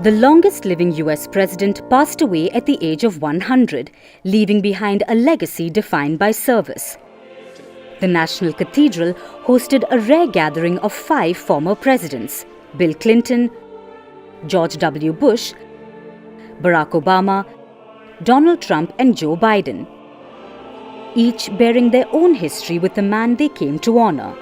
The longest-living US president passed away at the age of 100, leaving behind a legacy defined by service. The National Cathedral hosted a rare gathering of 5 former presidents: Bill Clinton, George W. Bush, Barack Obama, Donald Trump and Joe Biden, each bearing their own history with the man they came to honor.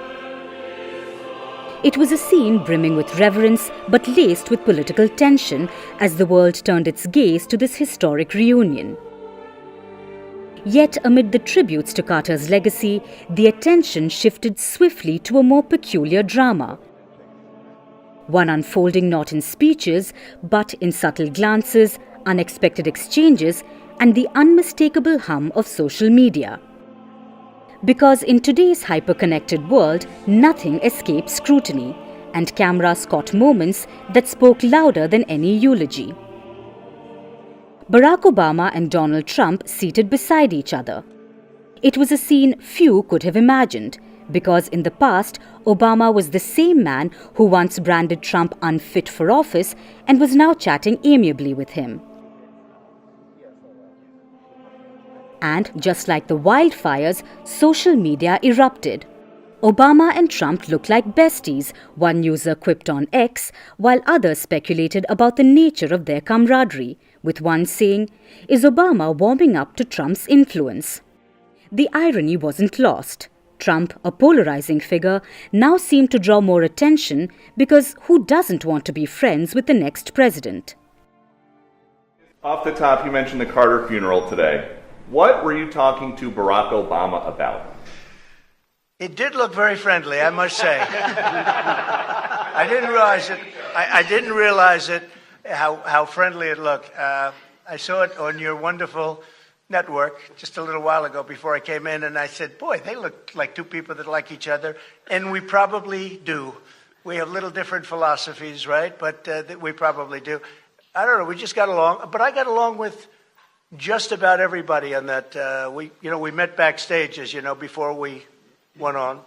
It was a scene brimming with reverence but laced with political tension as the world turned its gaze to this historic reunion. Yet amid the tributes to Carter's legacy, the attention shifted swiftly to a more peculiar drama. One unfolding not in speeches, but in subtle glances, unexpected exchanges, and the unmistakable hum of social media. Because in today's hyper-connected world, nothing escapes scrutiny, and cameras caught moments that spoke louder than any eulogy. Barack Obama and Donald Trump seated beside each other. It was a scene few could have imagined, because in the past, Obama was the same man who once branded Trump unfit for office and was now chatting amiably with him. And just like the wildfires, social media erupted. Obama and Trump looked like besties, one user quipped on X, while others speculated about the nature of their camaraderie, with one saying, "Is Obama warming up to Trump's influence?" The irony wasn't lost. Trump, a polarizing figure, now seemed to draw more attention because who doesn't want to be friends with the next president? Off the top, you mentioned the Carter funeral today. What were you talking to Barack Obama about? It did look very friendly, I must say. I didn't realize it. I didn't realize it, how friendly it looked. I saw it on your wonderful network just a little while ago before I came in, and I said, boy, they look like two people that like each other, and we probably do. We have little different philosophies, right? But we probably do. I don't know, we just got along, but I got along with just about everybody on that. We met backstage, as you know, before we went on,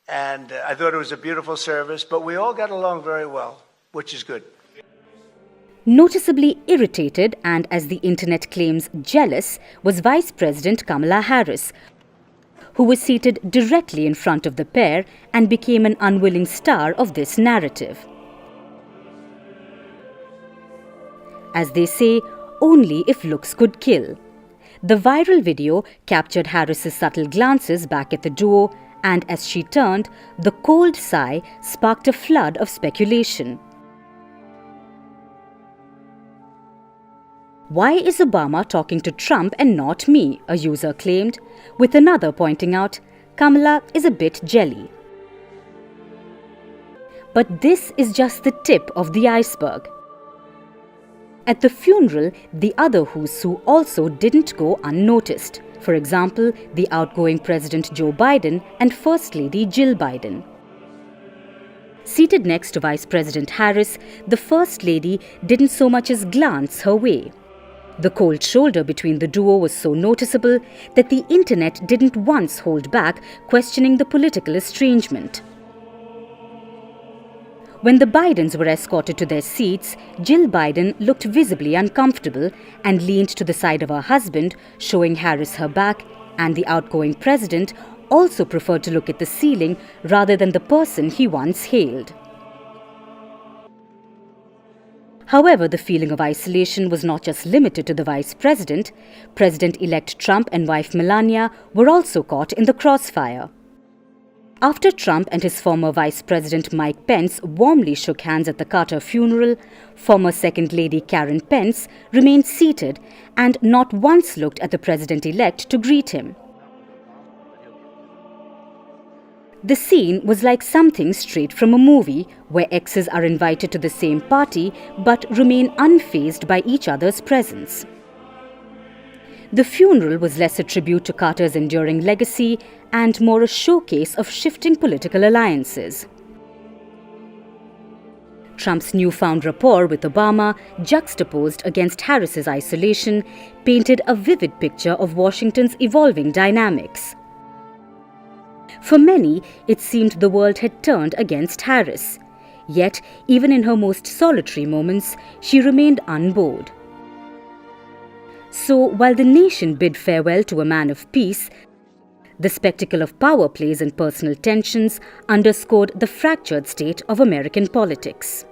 and I thought it was a beautiful service, but we all got along very well, which is good. Noticeably irritated and, as the internet claims, jealous, was Vice President Kamala Harris, who was seated directly in front of the pair and became an unwilling star of this narrative. As they say, only if looks could kill. The viral video captured Harris's subtle glances back at the duo, and as she turned, the cold sigh sparked a flood of speculation. "Why is Obama talking to Trump and not me?" a user claimed, with another pointing out, "Kamala is a bit jelly." But this is just the tip of the iceberg. At the funeral, the other who's who also didn't go unnoticed. For example, the outgoing President Joe Biden and First Lady Jill Biden. Seated next to Vice President Harris, the First Lady didn't so much as glance her way. The cold shoulder between the duo was so noticeable that the internet didn't once hold back, questioning the political estrangement. When the Bidens were escorted to their seats, Jill Biden looked visibly uncomfortable and leaned to the side of her husband, showing Harris her back, and the outgoing president also preferred to look at the ceiling rather than the person he once hailed. However, the feeling of isolation was not just limited to the vice president. President-elect Trump and wife Melania were also caught in the crossfire. After Trump and his former Vice President Mike Pence warmly shook hands at the Carter funeral, former Second Lady Karen Pence remained seated and not once looked at the president-elect to greet him. The scene was like something straight from a movie, where exes are invited to the same party but remain unfazed by each other's presence. The funeral was less a tribute to Carter's enduring legacy and more a showcase of shifting political alliances. Trump's newfound rapport with Obama, juxtaposed against Harris's isolation, painted a vivid picture of Washington's evolving dynamics. For many, it seemed the world had turned against Harris. Yet, even in her most solitary moments, she remained unbored. So, while the nation bid farewell to a man of peace, the spectacle of power plays and personal tensions underscored the fractured state of American politics.